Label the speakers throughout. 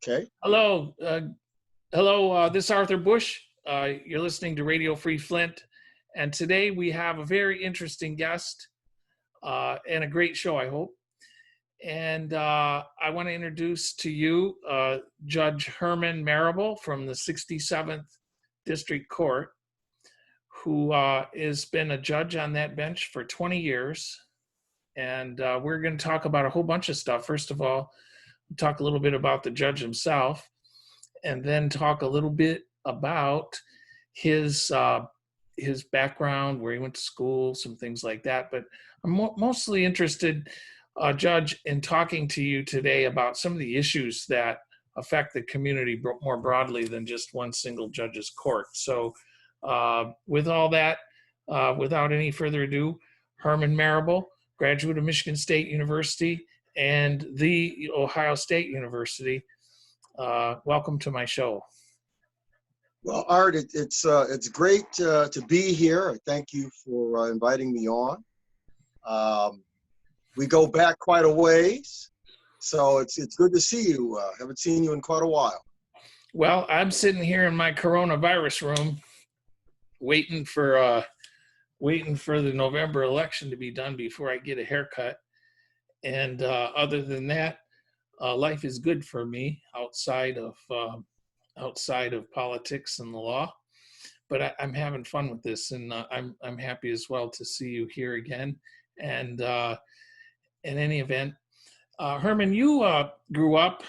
Speaker 1: Okay.
Speaker 2: Hello, this is Arthur Busch. You're listening to Radio Free Flint, and today we have a very interesting guest and a great show, I hope. And I want to introduce to you Judge Herman Marable from the 67th District Court, who has been a judge on that bench for 20 years. And we're going to talk about a whole bunch of stuff. First of all, we'll talk a little bit about the judge himself, and then talk a little bit about his background, where he went to school, some things like that. But I'm mostly interested, Judge, in talking to you today about some of the issues that affect the community more broadly than just one single judge's court. So with all that, without any further ado, Herman Marable, graduate of Michigan State University and the Ohio State University. Welcome to my show.
Speaker 1: Well, Art, it's great to be here. Thank you for inviting me on. We go back quite a ways, so it's good to see you. Haven't seen you in quite a while.
Speaker 2: Well, I'm sitting here in my coronavirus room, waiting for the November election to be done before I get a haircut. And other than that, life is good for me outside of politics and the law. But I'm having fun with this, and I'm happy as well to see you here again. And in any event, Herman, you grew up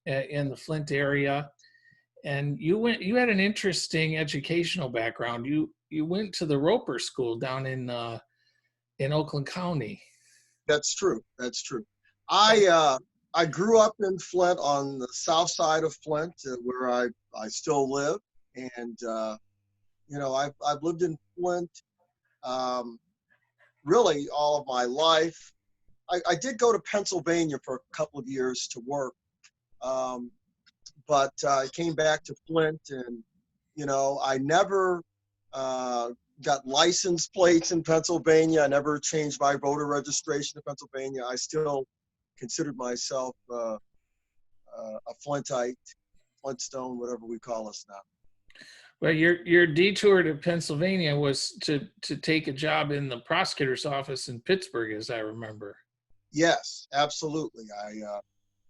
Speaker 2: in the Flint area, and you had an interesting educational background. You went to the Roper School down in Oakland County.
Speaker 1: That's true. That's true. I grew up in Flint, on the south side of Flint, where I still live, and I've lived in Flint really all of my life. I did go to Pennsylvania for a couple of years to work, but I came back to Flint, and I never got license plates in Pennsylvania. I never changed my voter registration in Pennsylvania. I still considered myself a Flintite, Flintstone, whatever we call us now.
Speaker 2: Well, your detour to Pennsylvania was to take a job in the prosecutor's office in Pittsburgh, as I remember.
Speaker 1: Yes, absolutely. I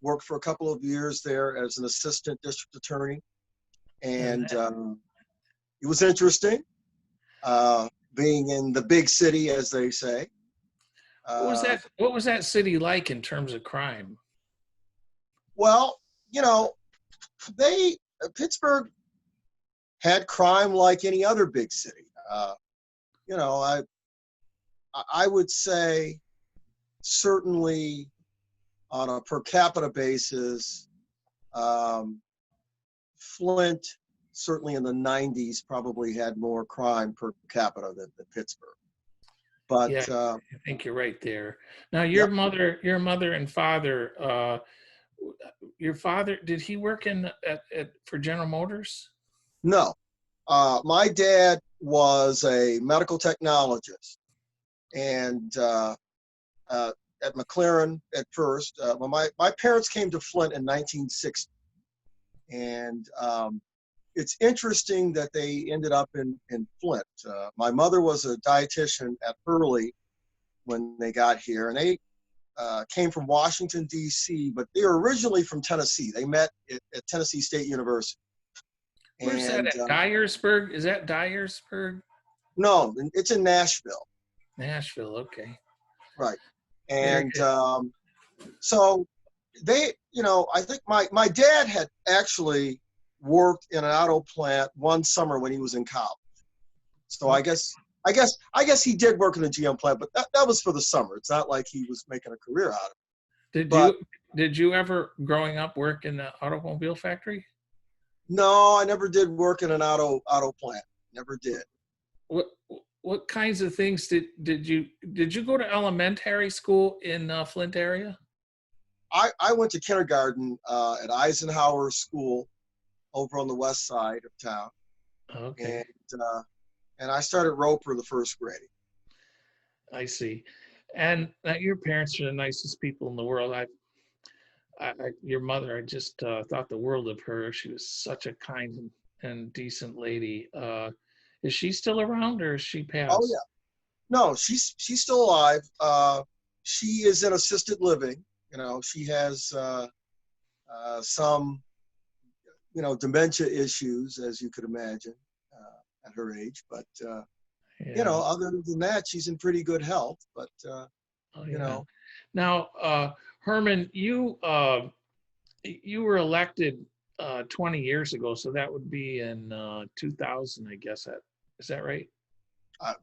Speaker 1: worked for a couple of years there as an assistant district attorney, and it was interesting being in the big city, as they say.
Speaker 2: What was that city like in terms of crime?
Speaker 1: Well, Pittsburgh had crime like any other big city. I would say certainly on a per capita basis, Flint, certainly in the 90s, probably had more crime per capita than Pittsburgh. But
Speaker 2: yeah, I think you're right there. Now, your mother and father, your father, did he work for General Motors?
Speaker 1: No, my dad was a medical technologist, and at McLaren at first. My parents came to Flint in 1960, and it's interesting that they ended up in Flint. My mother was a dietitian at Hurley when they got here, and they came from Washington, D.C., but they were originally from Tennessee. They met at Tennessee State University.
Speaker 2: Where's that at? Dyersburg? Is that Dyersburg?
Speaker 1: No, it's in Nashville.
Speaker 2: Nashville, okay.
Speaker 1: Right. And so they, I think my dad had actually worked in an auto plant one summer when he was in college. So I guess he did work in the GM plant, but that was for the summer. It's not like he was making a career out of it.
Speaker 2: Did you ever, growing up, work in the automobile factory?
Speaker 1: No, I never did work in an auto plant. Never did.
Speaker 2: What kinds of things did you go to elementary school in Flint area?
Speaker 1: I went to kindergarten at Eisenhower School over on the west side of town.
Speaker 2: Okay.
Speaker 1: And I started Roper the first grade.
Speaker 2: I see. And your parents are the nicest people in the world. Your mother, I just thought the world of her. She was such a kind and decent lady. Is she still around, or is she
Speaker 1: Oh
Speaker 2: passed?
Speaker 1: yeah. No, she's still alive. She is in assisted living. You know, she has some, you know, dementia issues, as you could imagine, at her age. But you
Speaker 2: Yeah.
Speaker 1: know, other than that, she's in pretty good health. But
Speaker 2: Oh,
Speaker 1: you
Speaker 2: yeah.
Speaker 1: know,
Speaker 2: Now, Herman, you were elected 20 years ago, so that would be in 2000, I guess. Is that right?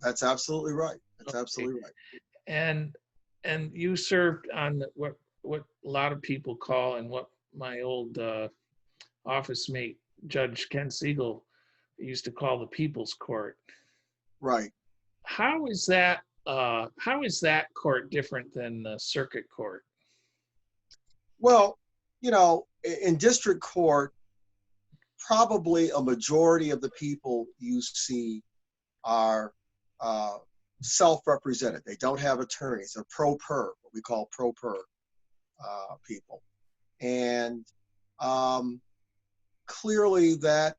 Speaker 1: that's absolutely right. That's
Speaker 2: Okay.
Speaker 1: absolutely right.
Speaker 2: And you served on what a lot of people call, and what my old office mate, Judge Ken Siegel, used to call the People's Court.
Speaker 1: Right.
Speaker 2: How is that court different than the circuit court?
Speaker 1: Well, you know, in district court, probably a majority of the people you see are uh, self-represented. They don't have attorneys. They're pro per, what we call pro per people. And clearly that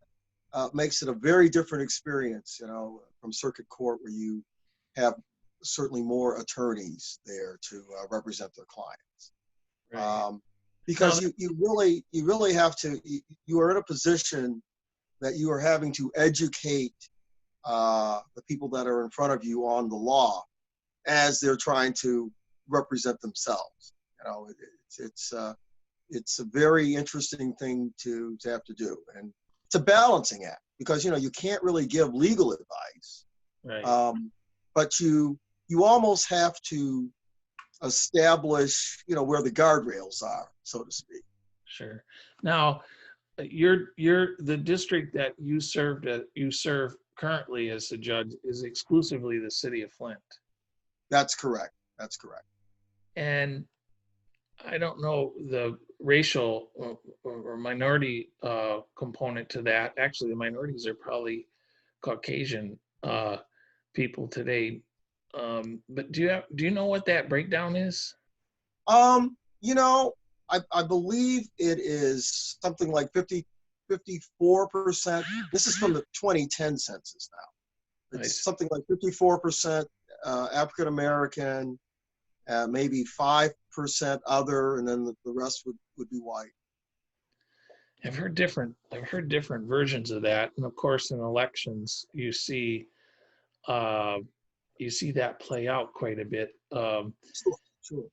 Speaker 1: makes it a very different experience, you know, from circuit court, where you have certainly more attorneys there to represent their clients.
Speaker 2: Right.
Speaker 1: Because
Speaker 2: Now,
Speaker 1: you really have to, you are in a position that you are having to educate the people that are in front of you on the law as they're trying to represent themselves. You know, it's a very interesting thing to have to do, and it's a balancing act, because you know you can't really give legal advice,
Speaker 2: right.
Speaker 1: but you almost have to establish, you know, where the guardrails are, so to speak.
Speaker 2: Sure. Now, the district that you serve currently as a judge is exclusively the city of Flint.
Speaker 1: That's correct. That's correct.
Speaker 2: And I don't know the racial or minority component to that. Actually, the minorities are probably Caucasian people today. But do you know what that breakdown is?
Speaker 1: You know, I believe it is something like 54%. This is from the 2010 census now.
Speaker 2: I
Speaker 1: It's
Speaker 2: see.
Speaker 1: something like 54% African American, maybe 5% other, and then the rest would be white.
Speaker 2: I've heard different versions of that, and of course, in elections, uh, you see that play out quite a bit.
Speaker 1: Sure, sure.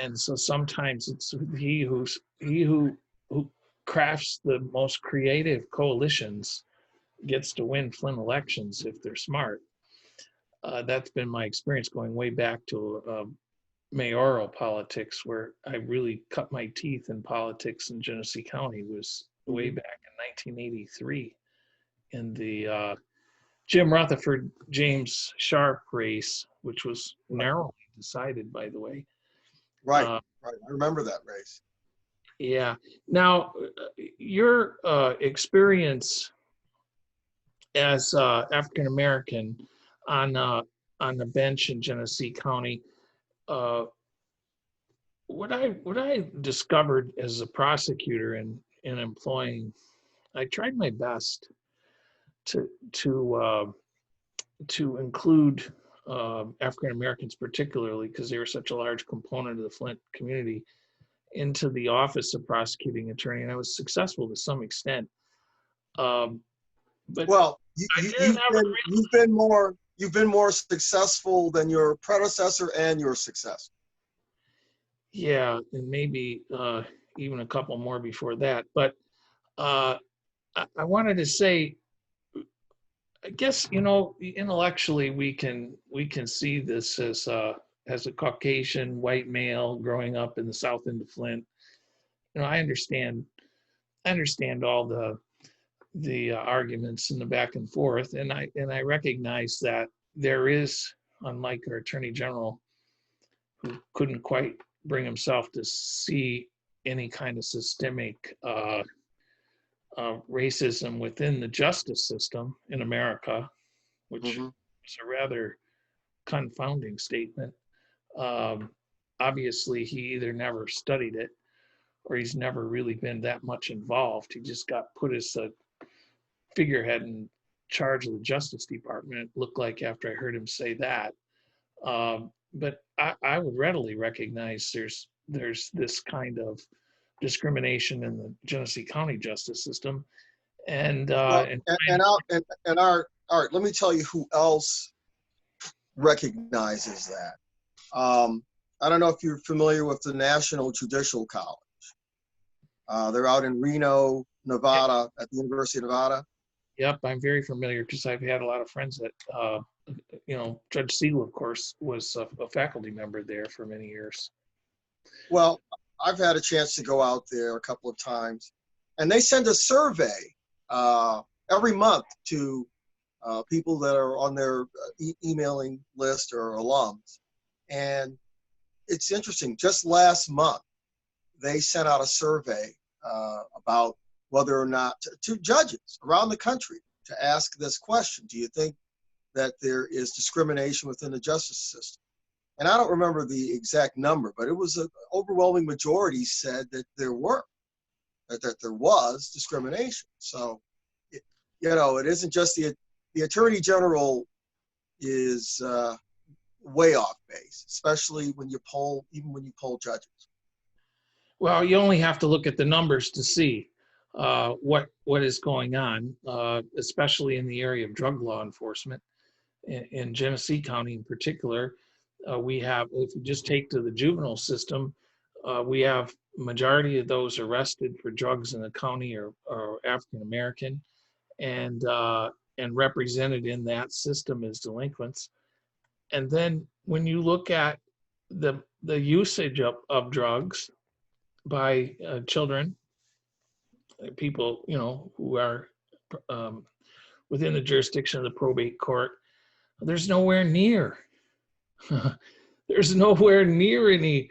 Speaker 2: And so sometimes it's he who crafts the most creative coalitions gets to win Flint elections if they're smart. That's been my experience going way back to mayoral politics, where I really cut my teeth in politics in Genesee County. Was way
Speaker 1: Mhm.
Speaker 2: back in 1983 in the Jim Rutherford James Sharp race, which was
Speaker 1: Right,
Speaker 2: narrowly decided, by the way.
Speaker 1: right,
Speaker 2: Uh,
Speaker 1: right. I remember that race.
Speaker 2: yeah. Now, your experience as African American on uh, on the bench in Genesee County, uh, what I discovered as a prosecutor in employing, I tried my best to to include African Americans, particularly because they were such a large component of the Flint community, into the office of prosecuting attorney, and I was successful to some extent. Um, but
Speaker 1: Well,
Speaker 2: I didn't have a
Speaker 1: you've been more successful than your predecessor and your successor.
Speaker 2: yeah, and maybe even a couple more before that. But uh, I wanted to say, I guess intellectually we can see this as a Caucasian white male growing up in the South End of Flint. I understand all the arguments and the back and forth, and I recognize that there is, unlike our Attorney General, who couldn't quite bring himself to see any kind of systemic racism within the justice system in America, which
Speaker 1: Hmm.
Speaker 2: is a rather confounding statement. Um, Obviously, he either never studied it or he's never really been that much involved. He just got put as a figurehead in charge of the Justice Department, it looked like, after I heard him say that. But I would readily recognize there's this kind of discrimination in the Genesee County justice system. And
Speaker 1: Well, and Art, let me tell you who else recognizes that. I don't know if you're familiar with the National Judicial College. They're out in Reno, Nevada, at the University of Nevada.
Speaker 2: Yep, I'm very familiar because I've had a lot of friends that, Judge Siegel, of course, was a faculty member there for many years.
Speaker 1: Well, I've had a chance to go out there a couple of times, and they send a survey every month to people that are on their emailing list or alums. And it's interesting, just last month, they sent out a survey about whether or not to judges around the country to ask this question: do you think that there is discrimination within the justice system? And I don't remember the exact number, but it was an overwhelming majority said that there was discrimination. So, it isn't just the Attorney General is way off base, especially when you poll judges.
Speaker 2: Well, you only have to look at the numbers to see what is going on, especially in the area of drug law enforcement. In Genesee County in particular, we have, if you just take to the juvenile system, we have majority of those arrested for drugs in the county are African American, and represented in that system as delinquents. And then when you look at the usage of drugs by children, people who are within the jurisdiction of the probate court, there's nowhere near any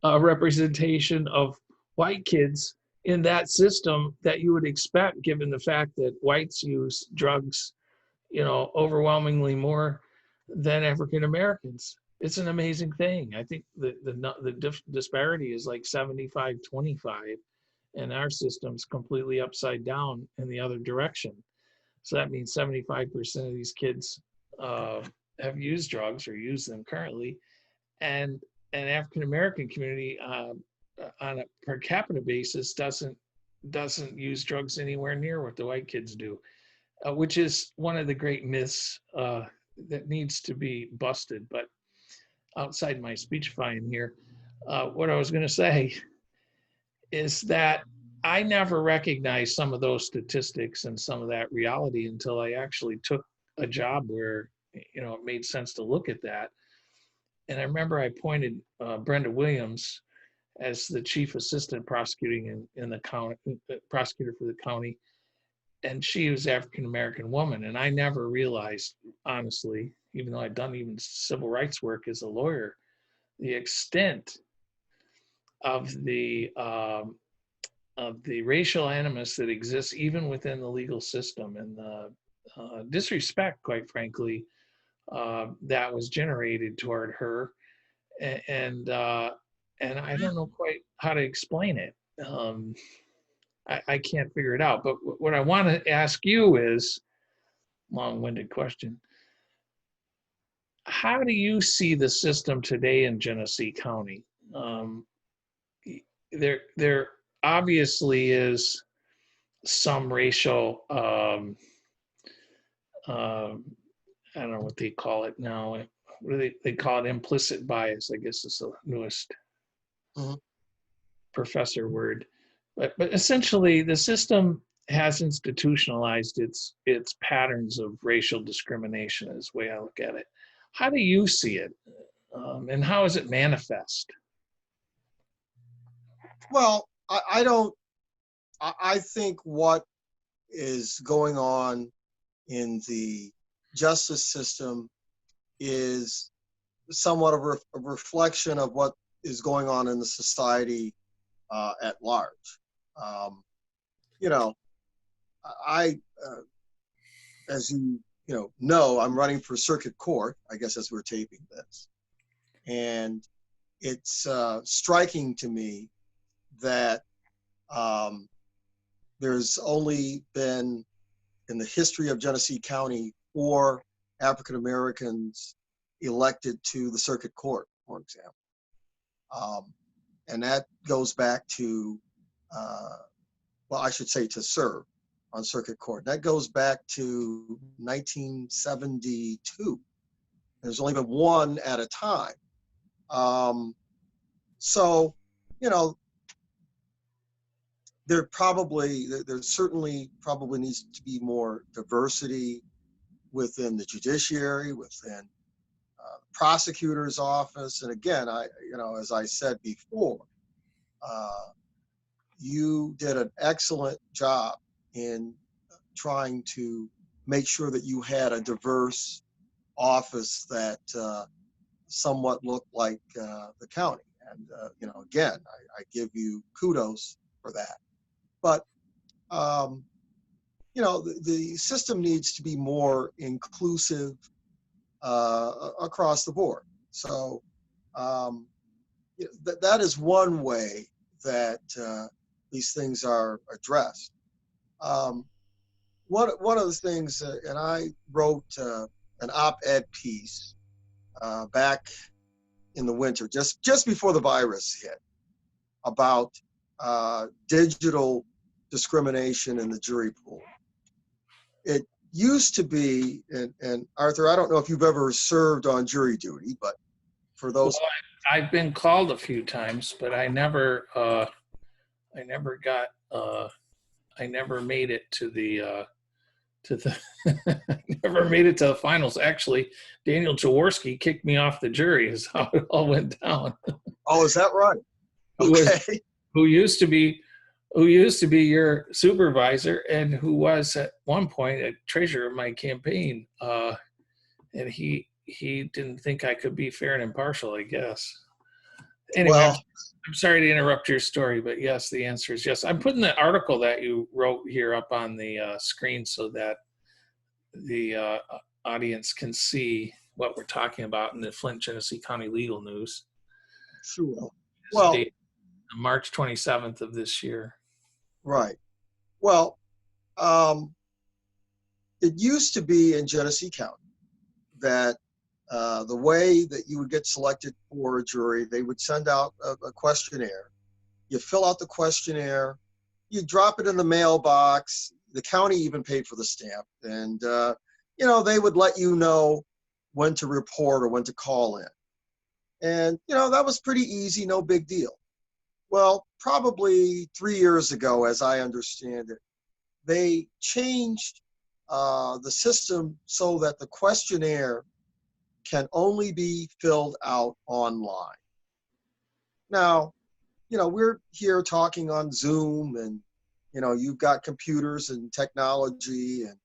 Speaker 2: representation of white kids in that system that you would expect, given the fact that whites use drugs overwhelmingly more than African Americans. It's an amazing thing. I think the disparity is like 75-25, and our system's completely upside down in the other direction. So that means 75% of these kids have used drugs or use them currently, and an African American community on a per capita basis doesn't use drugs anywhere near what the white kids do, which is one of the great myths that needs to be busted. But outside my speechifying here, what I was going to say is that I never recognized some of those statistics and some of that reality until I actually took a job where it made sense to look at that. And I remember I appointed Brenda Williams as the chief assistant prosecuting in the county, prosecutor for the county, and she was African American woman. And I never realized, honestly, even though I'd done even civil rights work as a lawyer, the extent of the racial animus that exists even within the legal system, and the disrespect, quite frankly, that was generated toward her, and I don't know quite how to explain it. I can't figure it out. But what I want to ask you is, long-winded question, how do you see the system today in Genesee County? There obviously is some racial, I don't know what they call it now. What do they call it? Implicit bias, I guess is the newest professor word. But essentially, the system has institutionalized its patterns of racial discrimination, is the way I look at it. How do you see it, and how is it manifest?
Speaker 1: Well, I think what is going on in the justice system is somewhat of a reflection of what is going on in the society at large. As you know, I'm running for circuit court, I guess, as we're taping this. And it's striking to me that There's only been, in the history of Genesee County, 4 African Americans elected to the circuit court, for example. And that goes back to, well, I should say to serve on circuit court. That goes back to 1972. There's only been 1 at a time. So, you know, there certainly probably needs to be more diversity within the judiciary, within the prosecutor's office. And again, as I said before, you did an excellent job in trying to make sure that you had a diverse office that somewhat looked like the county. And, again, I give you kudos for that. But, the system needs to be more inclusive across the board. So that is one way that these things are addressed. One of the things, and I wrote an op-ed piece back in the winter, just before the virus hit, about digital discrimination in the jury pool. It used to be, and Arthur, I don't know if you've ever served on jury duty, but for those,
Speaker 2: well, I've been called a few times, but I never made it to the never made it to the finals. Actually, Daniel Jaworski kicked me off the jury is how it all went down.
Speaker 1: Oh, is that right? Okay.
Speaker 2: Who used to be your supervisor and who was at one point a treasurer of my campaign. And he didn't think I could be fair and impartial, I guess. Anyway, well, I'm sorry to interrupt your story, but yes, the answer is yes. I'm putting the article that you wrote here up on the screen so that the audience can see what we're talking about in the Flint, Genesee County Legal News.
Speaker 1: Sure. Well,
Speaker 2: March 27th of this year.
Speaker 1: Right. Well, it used to be in Genesee County that the way that you would get selected for a jury, they would send out a questionnaire. You fill out the questionnaire, you drop it in the mailbox. The county even paid for the stamp. And, they would let you know when to report or when to call in. And, that was pretty easy, no big deal. Well, probably 3 years ago, as I understand it, they changed the system so that the questionnaire can only be filled out online. Now, we're here talking on Zoom and, you've got computers and technology and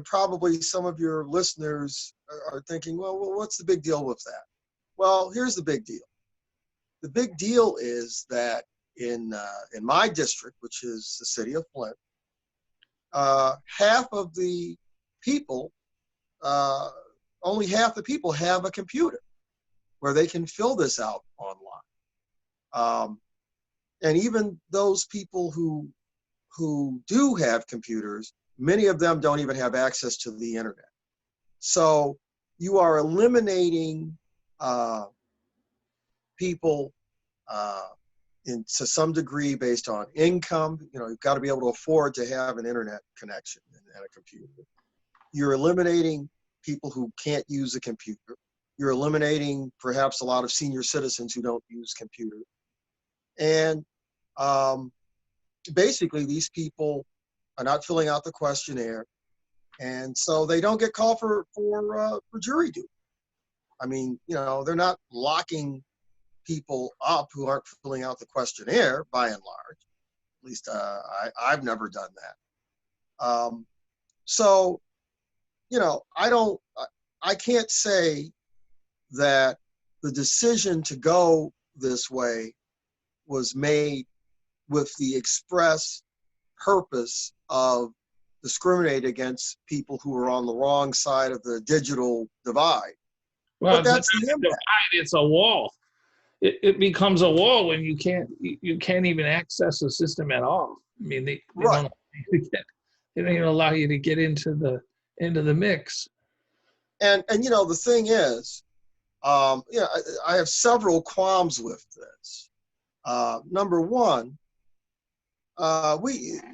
Speaker 1: probably some of your listeners are thinking, well, what's the big deal with that? Well, here's the big deal. The big deal is that in my district, which is the city of Flint, half of the people, only half the people have a computer where they can fill this out online. And even those people who do have computers, many of them don't even have access to the internet. So you are eliminating people to some degree based on income. You've got to be able to afford to have an internet connection and a computer. You're eliminating people who can't use a computer. You're eliminating perhaps a lot of senior citizens who don't use computers. And basically these people are not filling out the questionnaire. And so they don't get called for jury duty. I mean, they're not locking people up who aren't filling out the questionnaire by and large. At least I've never done that. So, I can't say that the decision to go this way was made with the express purpose of discriminating against people who are on the wrong side of the digital divide.
Speaker 2: Well,
Speaker 1: but that's the impact.
Speaker 2: It's a wall. it becomes a wall when you can't even access the system at all. I mean, they
Speaker 1: Right.
Speaker 2: they don't even allow you to get into the mix.
Speaker 1: And the thing is, I have several qualms with this. Number one,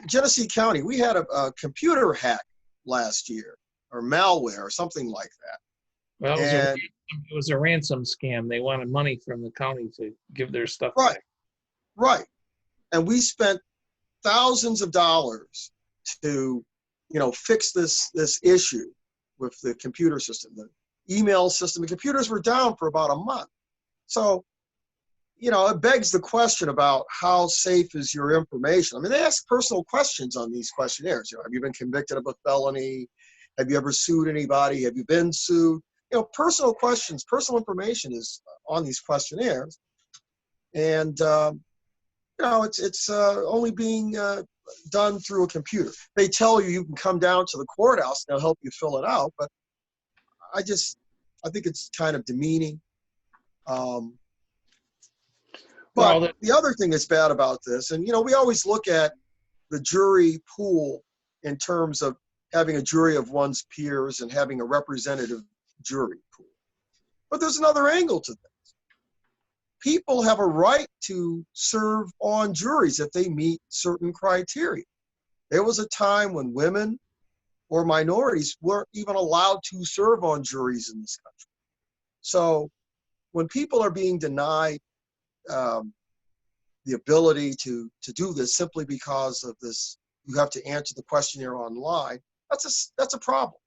Speaker 1: Genesee County, we had a computer hack last year, or malware, or something like that.
Speaker 2: Well,
Speaker 1: And
Speaker 2: it was a ransom scam. They wanted money from the county to give their stuff
Speaker 1: right,
Speaker 2: back.
Speaker 1: right. And we spent thousands of dollars to, fix this issue with the computer system, the email system. The computers were down for about a month. So, it begs the question about how safe is your information. I mean, they ask personal questions on these questionnaires. Have you been convicted of a felony? Have you ever sued anybody? Have you been sued? Personal questions, personal information is on these questionnaires. And, it's only being done through a computer. They tell you can come down to the courthouse and they'll help you fill it out, but I think it's kind of demeaning. But the other thing that's bad about this, and we always look at the jury pool in terms of having a jury of one's peers and having a representative jury pool. But there's another angle to this. People have a right to serve on juries if they meet certain criteria. There was a time when women or minorities weren't even allowed to serve on juries in this country. So when people are being denied the ability to do this simply because of this, you have to answer the questionnaire online, that's a problem.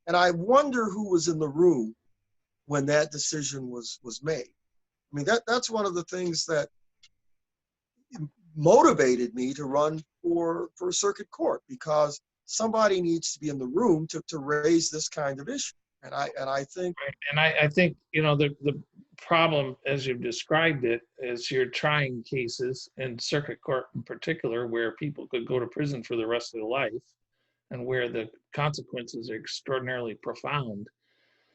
Speaker 1: And I wonder who was in the room when that decision was made. I mean, that's one of the things that motivated me to run for circuit court, because somebody needs to be in the room to raise this kind of issue. And I think,
Speaker 2: and I think the problem, as you've described it, is you're trying cases in circuit court in particular, where people could go to prison for the rest of their life, and where the consequences are extraordinarily profound.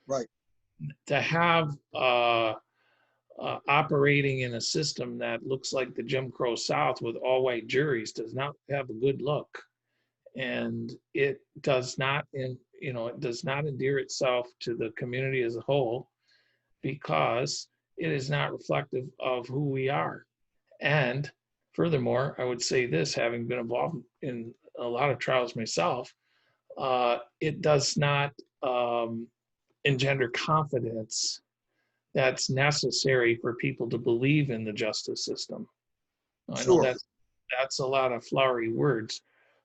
Speaker 1: right.
Speaker 2: To have operating in a system that looks like the Jim Crow South with all white juries does not have a good look, and it does not endear itself to the community as a whole, because it is not reflective of who we are. And furthermore, I would say this, having been involved in a lot of trials myself, it does not engender confidence that's necessary for people to believe in the justice system. I know
Speaker 1: Sure.
Speaker 2: that's a lot of flowery words,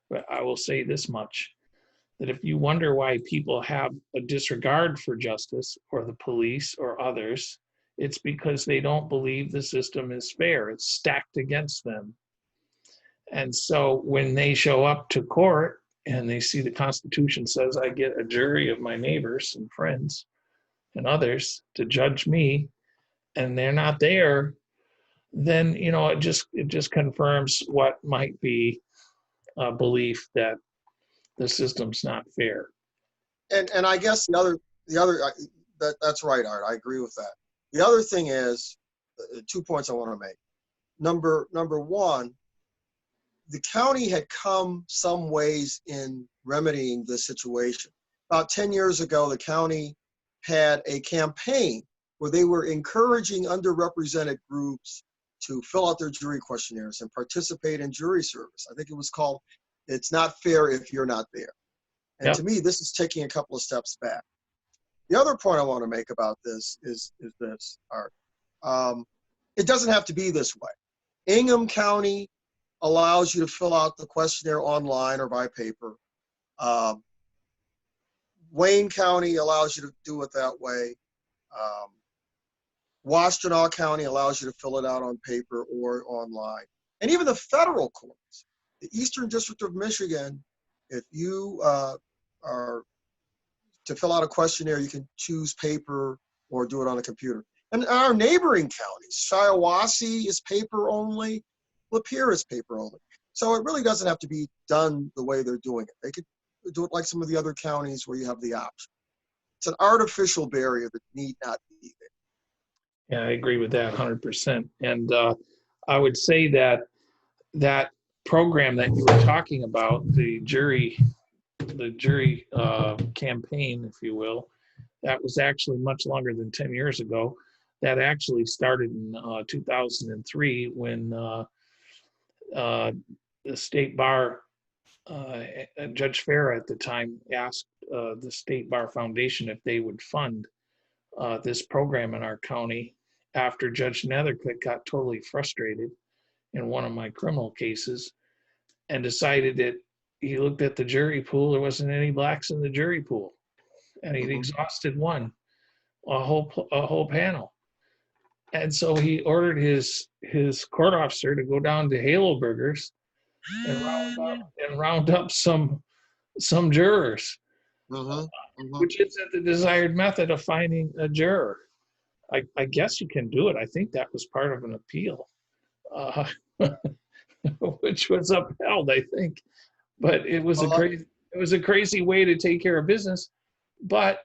Speaker 2: but I will say this much, that if you wonder why people have a disregard for justice or the police or others, it's because they don't believe the system is fair. It's stacked against them. And so when they show up to court and they see the Constitution says I get a jury of my neighbors and friends and others to judge me, and they're not there, then it just confirms what might be a belief that the system's not fair.
Speaker 1: And I guess the other that's right, Art. I agree with that. The other thing is 2 points I want to make. Number one, the county had come some ways in remedying this situation. About 10 years ago, the county had a campaign where they were encouraging underrepresented groups to fill out their jury questionnaires and participate in jury service. I think it was called "It's Not Fair If You're Not There." And to me, this is taking a couple of steps back. The other point I want to make about this is this, Art. It doesn't have to be this way. Ingham County allows you to fill out the questionnaire online or by paper. Wayne County allows you to do it that way. Washtenaw County allows you to fill it out on paper or online. And even the federal courts, the Eastern District of Michigan, if you are to fill out a questionnaire, you can choose paper or do it on a computer. And our neighboring counties, Shiawassee is paper only, Lapeer is paper only. So it really doesn't have to be done the way they're doing it. They could do it like some of the other counties where you have the option. It's an artificial barrier that need not be there.
Speaker 2: Yeah, I agree with that 100%. And I would say that that program that you were talking about, the jury campaign, if you will, that was actually much longer than 10 years ago. That actually started in 2003 when the state bar, Judge Farah at the time asked the State Bar Foundation if they would fund this program in our county after Judge Netherclick got totally frustrated in one of my criminal cases and decided that he looked at the jury pool, there wasn't any blacks in the jury pool, and he'd exhausted a whole panel. And so he ordered his court officer to go down to Halo Burgers and round up some jurors, which isn't the desired method of finding a juror. I guess you can do it. I think that was part of an appeal, which was upheld, I think. But it was a crazy way to take care of business. But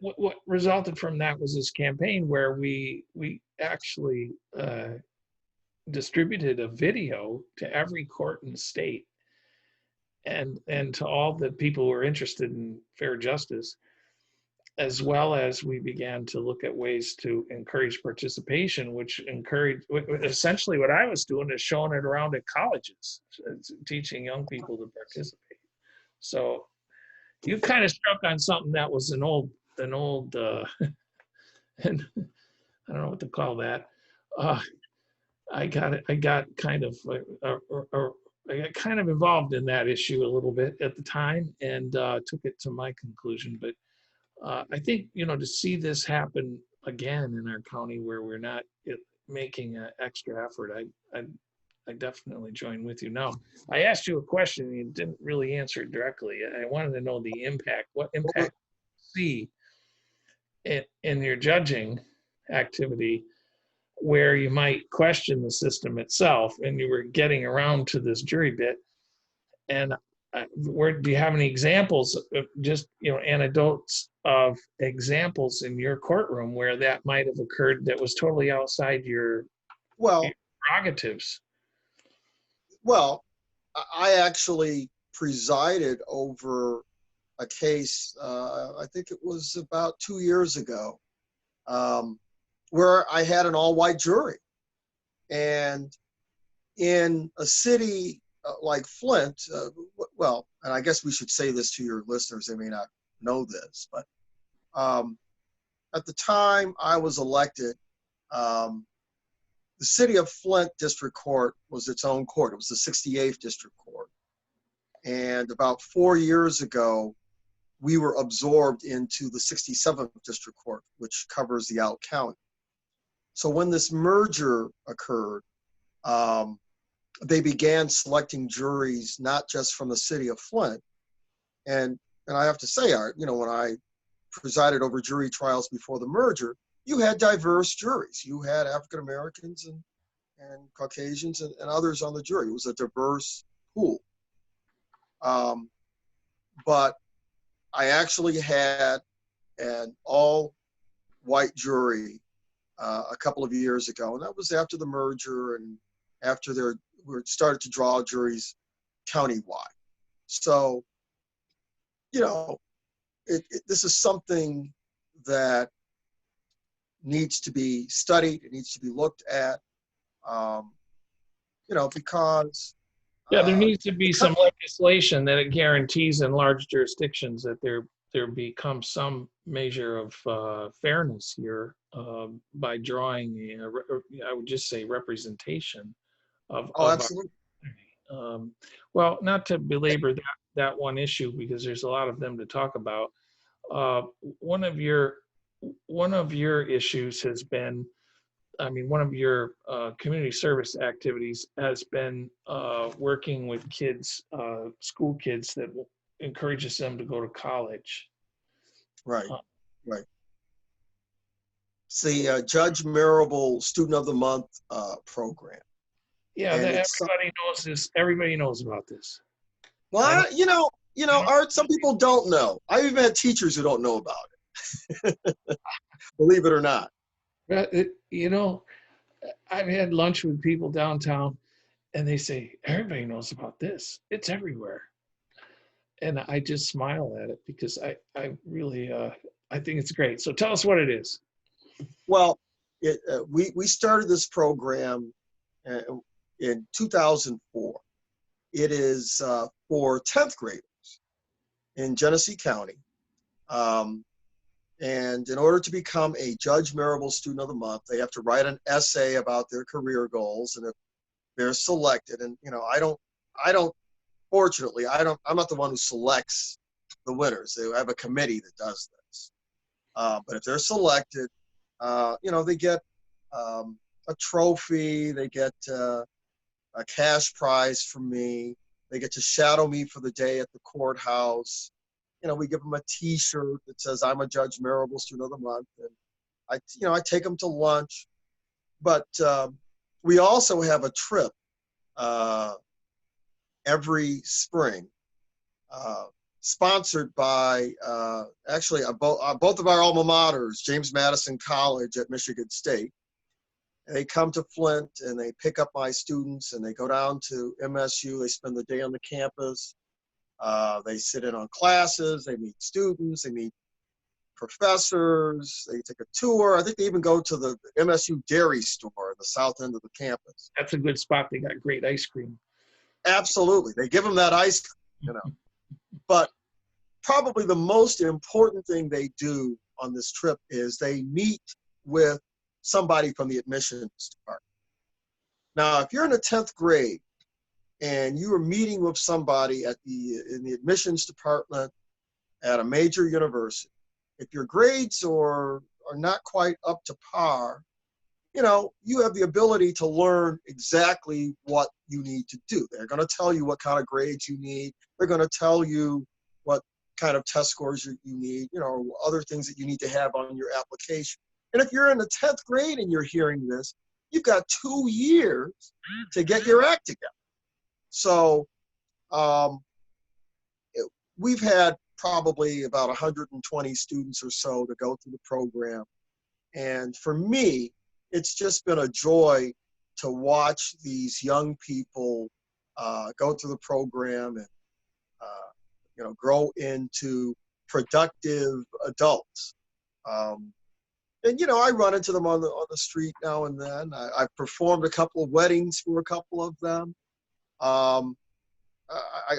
Speaker 2: what resulted from that was this campaign where we actually distributed a video to every court in the state and to all the people who were interested in fair justice, as well as we began to look at ways to encourage participation, which encouraged, essentially what I was doing is showing it around at colleges, teaching young people to participate. So you kind of struck on something that was an old, and I don't know what to call that. I got kind of involved in that issue a little bit at the time and took it to my conclusion. But I think, to see this happen again in our county where we're not making an extra effort, I definitely join with you. Now, I asked you a question and you didn't really answer it directly. I wanted to know the impact. What impact do you see in your judging activity where you might question the system itself, and you were getting around to this jury bit? And where do you have any examples of just, anecdotes of examples in your courtroom where that might have occurred that was totally outside your prerogatives?
Speaker 1: Well, I actually presided over a case, I think it was about 2 years ago, where I had an all-white jury. And in a city like Flint, and I guess we should say this to your listeners, they may not know this, but at the time I was elected, the city of Flint District Court was its own court. It was the 68th District Court. And about 4 years ago, we were absorbed into the 67th District Court, which covers the out county. So when this merger occurred, they began selecting juries, not just from the city of Flint. And I have to say, Art, when I presided over jury trials before the merger, you had diverse juries. You had African Americans and Caucasians and others on the jury. It was a diverse pool. But I actually had an all-white jury a couple of years ago, and that was after the merger and after we started to draw juries countywide. So, this is something that needs to be studied. It needs to be looked at, because
Speaker 2: there needs to be some legislation that it guarantees in large jurisdictions that there becomes some measure of fairness here by drawing, I would just say, representation of
Speaker 1: absolutely.
Speaker 2: Well, not to belabor that one issue because there's a lot of them to talk about. One of your issues has been, one of your community service activities has been working with kids, school kids, that encourages them to go to college.
Speaker 1: Right. It's the Judge Marable Student of the Month program.
Speaker 2: Yeah, everybody knows this. Everybody knows about this.
Speaker 1: Well, Art, some people don't know. I've even had teachers who don't know about it. Believe it or not.
Speaker 2: You know, I've had lunch with people downtown and they say, everybody knows about this. It's everywhere. And I just smile at it because I really, I think it's great. So tell us what it is.
Speaker 1: Well, we started this program uh, in 2004. It is for 10th graders in Genesee County. Um, and in order to become a Judge Marable Student of the Month, they have to write an essay about their career goals. And if they're selected, and fortunately, I'm not the one who selects the winners. They have a committee that does this. But if they're selected, they get a trophy, they get a cash prize from me, they get to shadow me for the day at the courthouse. We give them a T-shirt that says I'm a Judge Marable Student of the Month, and I take them to lunch. But we also have a trip every spring, sponsored by actually both of our alma maters, James Madison College at Michigan State. They come to Flint and they pick up my students and they go down to MSU. They spend the day on the campus. They sit in on classes. They meet students. They meet professors. They take a tour. I think they even go to the MSU dairy store at the south end of the campus.
Speaker 2: That's a good spot. They got great ice cream.
Speaker 1: Absolutely. They give them that ice cream, But probably the most important thing they do on this trip is they meet with somebody from the admissions department. Now, if you're in the 10th grade and you are meeting with somebody in the admissions department at a major university, if your grades are not quite up to par, you have the ability to learn exactly what you need to do. They're going to tell you what kind of grades you need. They're going to tell you what kind of test scores you need, other things that you need to have on your application. And if you're in the 10th grade and you're hearing this, you've got 2 years to get your act together. So we've had probably about 120 students or so to go through the program. And for me, it's just been a joy to watch these young people go through the program and grow into productive adults. I run into them on the street now and then. I've performed a couple of weddings for a couple of them. I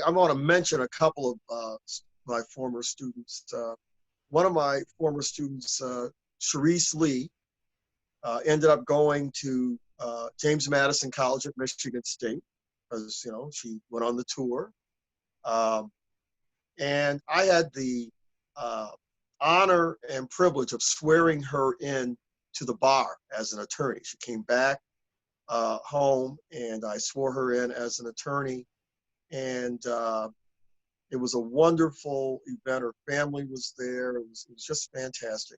Speaker 1: want to mention a couple of my former students. One of my former students, Cherise Lee, ended up going to James Madison College at Michigan State because, she went on the tour. And I had the honor and privilege of swearing her in to the bar as an attorney. She came back home and I swore her in as an attorney. And it was a wonderful event. Her family was there. It was just fantastic.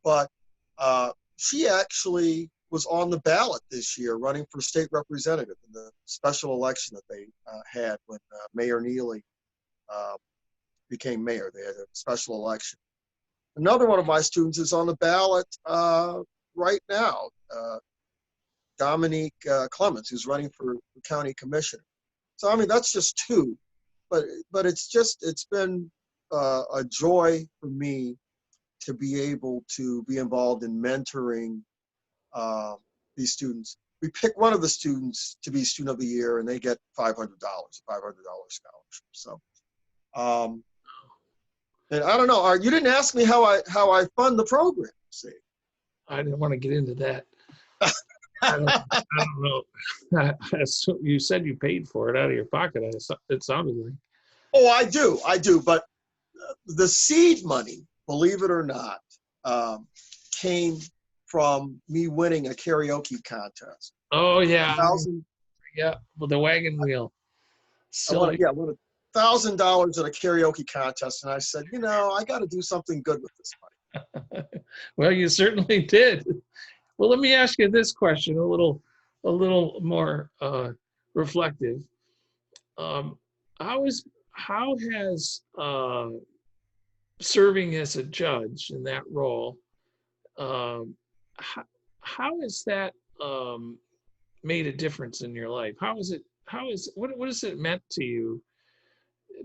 Speaker 1: But she actually was on the ballot this year running for state representative in the special election that they had when Mayor Neely became mayor. They had a special election. Another one of my students is on the ballot right now, Dominique Clements, who's running for county commissioner. So, that's just two, but it's been a joy for me to be able to be involved in mentoring these students. We pick one of the students to be student of the year and they get $500, a $500 scholarship. So, and I don't know, you didn't ask me how I fund the program, see.
Speaker 2: I didn't want to get into that. I don't know. You said you paid for it out of your pocket. It sounded like.
Speaker 1: Oh, I do. But the seed money, believe it or not, came from me winning a karaoke contest.
Speaker 2: Oh yeah. Yeah, with the wagon wheel.
Speaker 1: I won $1,000 at a karaoke contest, and I said, I got to do something good with this money.
Speaker 2: Well, you certainly did. Well, let me ask you this question, a little more reflective. How has serving as a judge in that role, how has that made a difference in your life? What has it meant to you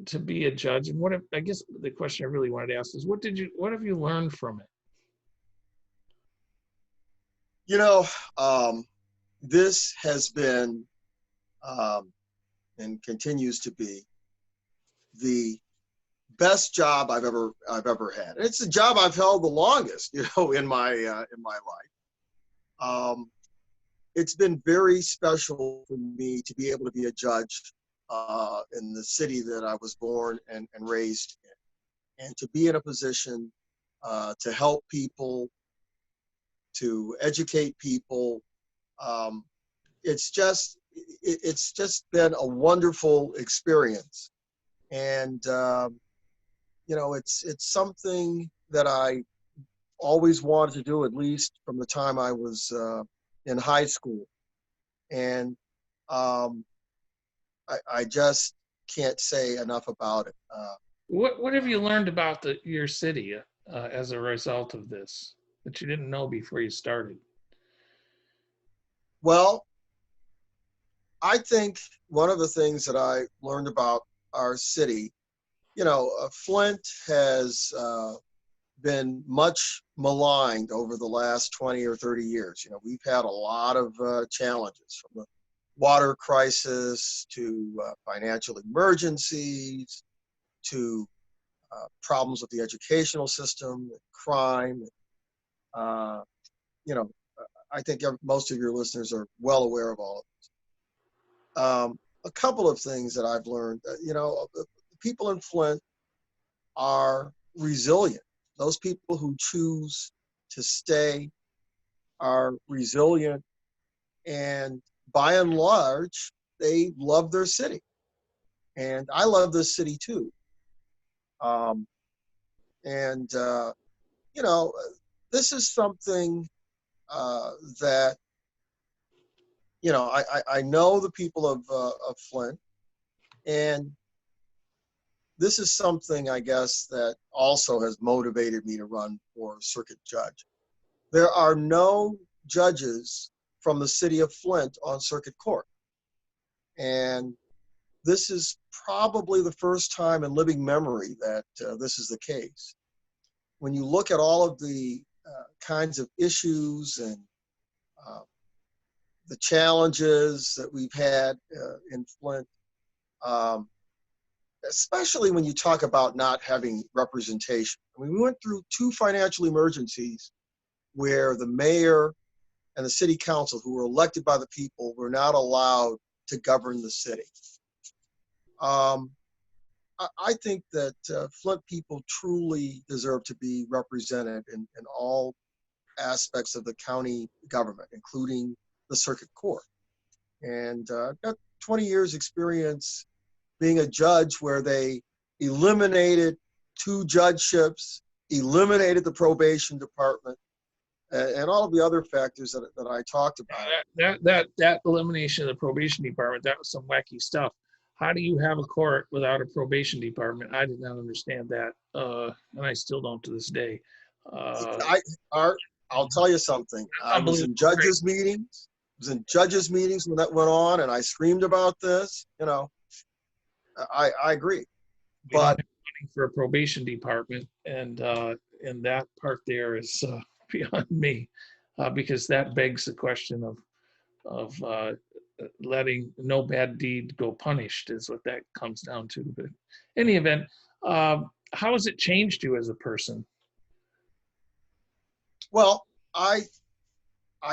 Speaker 2: to be a judge? And I guess the question I really wanted to ask is, what have you learned from it?
Speaker 1: You know, this has been and continues to be the best job I've ever had. And it's the job I've held the longest, in my life. It's been very special for me to be able to be a judge in the city that I was born and raised in, and to be in a position to help people, to educate people. It's just been a wonderful experience, and it's something that I always wanted to do, at least from the time I was in high school. And I just can't say enough about it.
Speaker 2: What have you learned about your city as a result of this that you didn't know before you started?
Speaker 1: Well, I think one of the things that I learned about our city, Flint has been much maligned over the last 20 or 30 years. We've had a lot of challenges, from the water crisis to financial emergencies to problems with the educational system, crime. Uh, I think most of your listeners are well aware of all of this. A couple of things that I've learned, people in Flint are resilient. Those people who choose to stay are resilient, and by and large, they love their city. And I love this city too. Um, and, this is something that, I know the people of Flint, and this is something, I guess, that also has motivated me to run for circuit judge. There are no judges from the city of Flint on circuit court. And this is probably the first time in living memory that this is the case. When you look at all of the kinds of issues and uh, the challenges that we've had in Flint, um, especially when you talk about not having representation. I mean, we went through 2 financial emergencies where the mayor and the city council, who were elected by the people, were not allowed to govern the city. I think that Flint people truly deserve to be represented in all aspects of the county government, including the circuit court. And I've got 20 years experience being a judge where they eliminated 2 judgeships, eliminated the probation department, and all of the other factors that I talked about.
Speaker 2: That elimination of the probation department, that was some wacky stuff. How do you have a court without a probation department? I did not understand that, and I still don't to this day.
Speaker 1: I'll tell you something. I was in judges' meetings. When that went on, and I screamed about this. I agree.
Speaker 2: We don't have money for a probation department, and that part there is beyond me, because that begs the question of letting no bad deed go punished is what that comes down to. But in any event, how has it changed you as a person?
Speaker 1: Well, I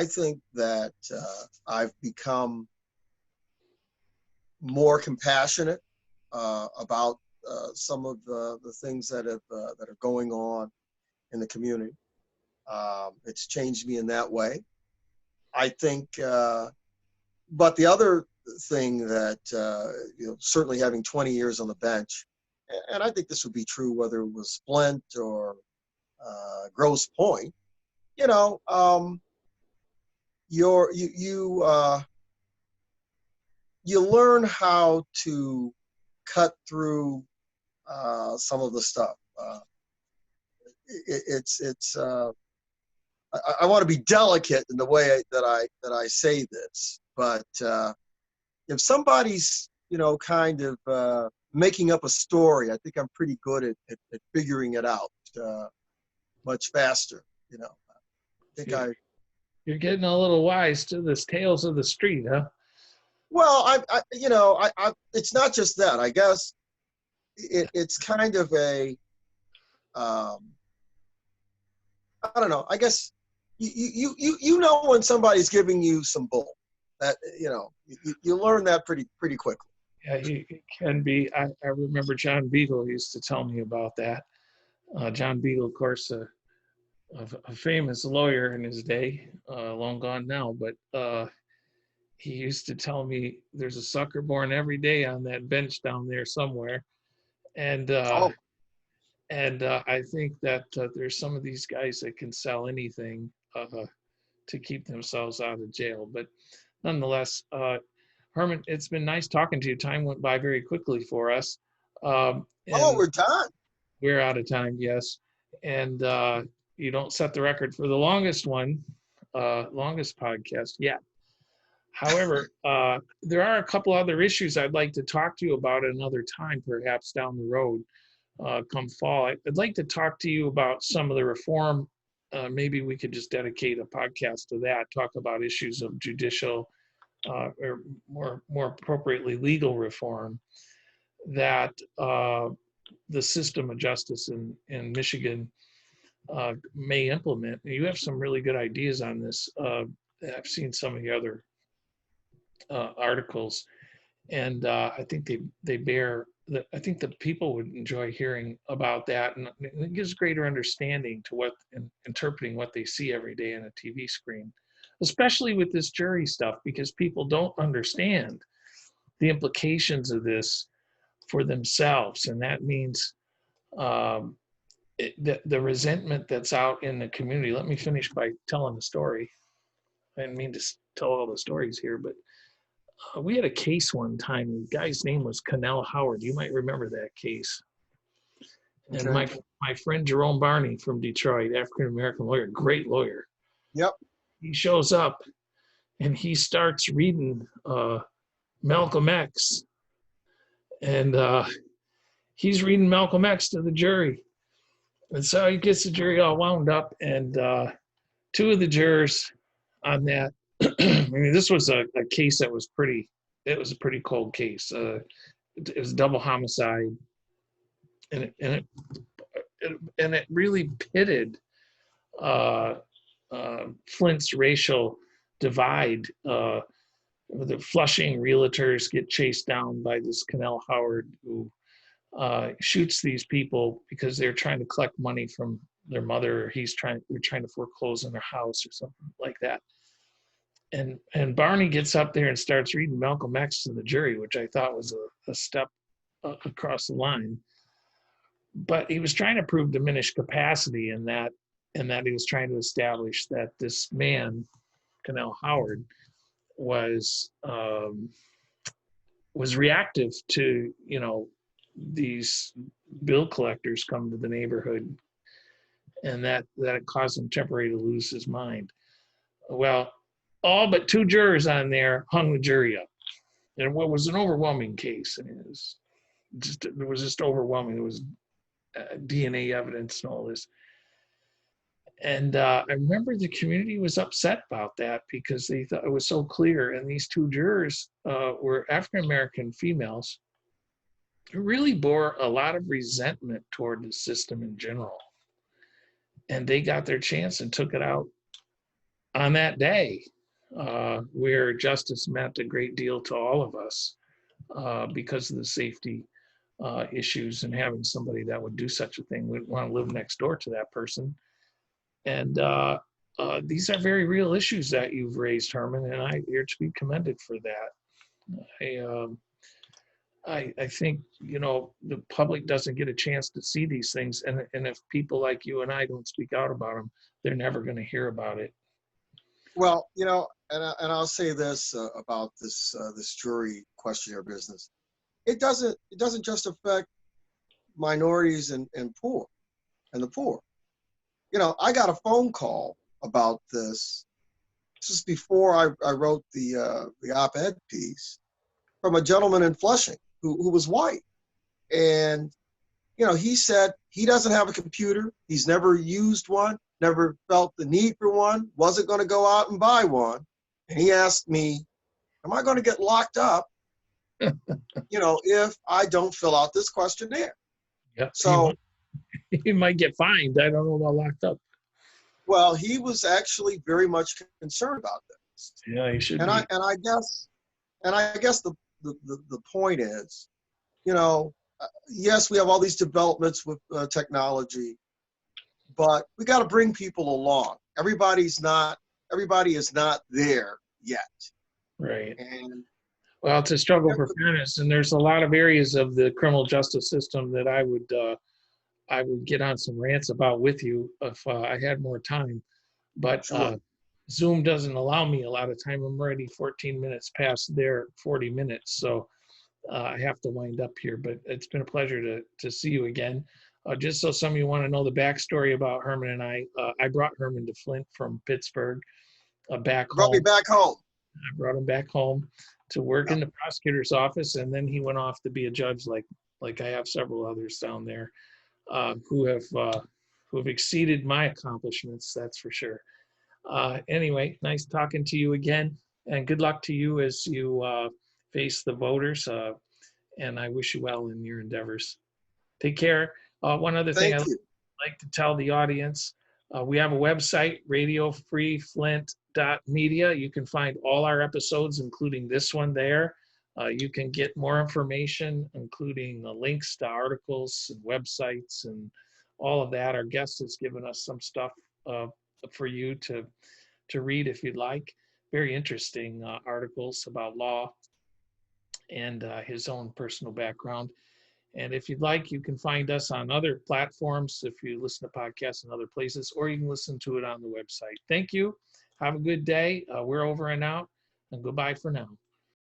Speaker 1: think that I've become more compassionate about some of the things that are going on in the community. It's changed me in that way. I think, but the other thing that certainly having 20 years on the bench, and I think this would be true whether it was Flint or Grosse Pointe, you learn how to cut through some of the stuff. It's I want to be delicate in the way that I say this, but if somebody's, kind of making up a story, I think I'm pretty good at figuring it out much faster. I think
Speaker 2: You're getting a little wise to this tales of the street, huh?
Speaker 1: well, it's not just that. I guess it's kind of a, I don't know. I guess you know when somebody's giving you some bull. That you learn that pretty quickly.
Speaker 2: Yeah, it can be. I remember John Beadle used to tell me about that. John Beadle, of course, a famous lawyer in his day, long gone now, but he used to tell me there's a sucker born every day on that bench down there somewhere. And
Speaker 1: Oh,
Speaker 2: I think that there's some of these guys that can sell anything to keep themselves out of jail. But nonetheless, Herman, it's been nice talking to you. Time went by very quickly for us. And
Speaker 1: we're done.
Speaker 2: we're out of time, yes. And you don't set the record for the longest one, longest podcast yet. However, there are a couple other issues I'd like to talk to you about another time, perhaps down the road, come fall. I'd like to talk to you about some of the reform. Maybe we could just dedicate a podcast to that, talk about issues of judicial, or more appropriately, legal reform that the system of justice in Michigan may implement. You have some really good ideas on this. I've seen some of the other articles, and I think they bear. I think the people would enjoy hearing about that, and it gives greater understanding to what and interpreting what they see every day on a TV screen, especially with this jury stuff, because people don't understand the implications of this for themselves, and that means the resentment that's out in the community. Let me finish by telling the story. I didn't mean to tell all the stories here, but we had a case one time. The guy's name was Connell Howard. You might remember that case. And
Speaker 1: Okay.
Speaker 2: my friend Jerome Barney from Detroit, African-American lawyer, great lawyer.
Speaker 1: Yep.
Speaker 2: He shows up and he starts reading Malcolm X. And he's reading Malcolm X to the jury. And so he gets the jury all wound up. And two of the jurors on that, I mean, this was a case that was it was a pretty cold case. It was double homicide. And it really pitted Flint's racial divide. The Flushing realtors get chased down by this Connell Howard who shoots these people because they're trying to collect money from their mother. They're trying to foreclose on their house or something like that. And Barney gets up there and starts reading Malcolm X to the jury, which I thought was a step across the line. But he was trying to prove diminished capacity in that he was trying to establish that this man, Connell Howard, was reactive to these bill collectors come to the neighborhood, and that it caused him temporarily to lose his mind. Well, all but two jurors on there hung the jury up, and what was an overwhelming case. I mean, it was just overwhelming. It was DNA evidence and all this. And I remember the community was upset about that because they thought it was so clear. And these two jurors were African-American females who really bore a lot of resentment toward the system in general. And they got their chance and took it out on that day, where justice meant a great deal to all of us because of the safety issues, and having somebody that would do such a thing. We'd want to live next door to that person. And these are very real issues that you've raised, Herman, and you're to be commended for that. I think the public doesn't get a chance to see these things, and if people like you and I don't speak out about them, they're never going to hear about it.
Speaker 1: Well, and I'll say this about this jury questionnaire business. It doesn't just affect minorities and poor and the poor. I got a phone call about this. This is before I wrote the op-ed piece, from a gentleman in Flushing who was white. And, you know, he said he doesn't have a computer. He's never used one, never felt the need for one, wasn't going to go out and buy one. And he asked me, am I going to get locked up, you know, if I don't fill out this questionnaire?
Speaker 2: Yeah.
Speaker 1: So,
Speaker 2: He might get fined. I don't know about locked up.
Speaker 1: well, he was actually very much concerned about this.
Speaker 2: Yeah, he should
Speaker 1: And
Speaker 2: be.
Speaker 1: I guess the point is, you know, yes, we have all these developments with technology, but we got to bring people along. Everybody is not there yet.
Speaker 2: Right.
Speaker 1: And
Speaker 2: Well, it's a struggle for fairness, and there's a lot of areas of the criminal justice system that I would get on some rants about with you if I had more time. But
Speaker 1: sure.
Speaker 2: Zoom doesn't allow me a lot of time. I'm already 14 minutes past their 40 minutes, so I have to wind up here. But it's been a pleasure to see you again. Just so some of you want to know the backstory about Herman and I brought Herman to Flint from Pittsburgh back
Speaker 1: Brought me
Speaker 2: home.
Speaker 1: back home.
Speaker 2: I brought him back home to work
Speaker 1: Yeah.
Speaker 2: in the prosecutor's office, and then he went off to be a judge, like I have several others down there who have exceeded my accomplishments. That's for sure. Anyway, nice talking to you again, and good luck to you as you face the voters. And I wish you well in your endeavors. Take care. One other thing
Speaker 1: Thank
Speaker 2: I'd
Speaker 1: you.
Speaker 2: like to tell the audience, we have a website, radiofreeflint.media. You can find all our episodes, including this one there. You can get more information, including links to articles and websites and all of that. Our guest has given us some stuff for you to read if you'd like. Very interesting articles about law and his own personal background. And if you'd like, you can find us on other platforms if you listen to podcasts in other places, or you can listen to it on the website. Thank you. Have a good day. We're over and out, and goodbye for now.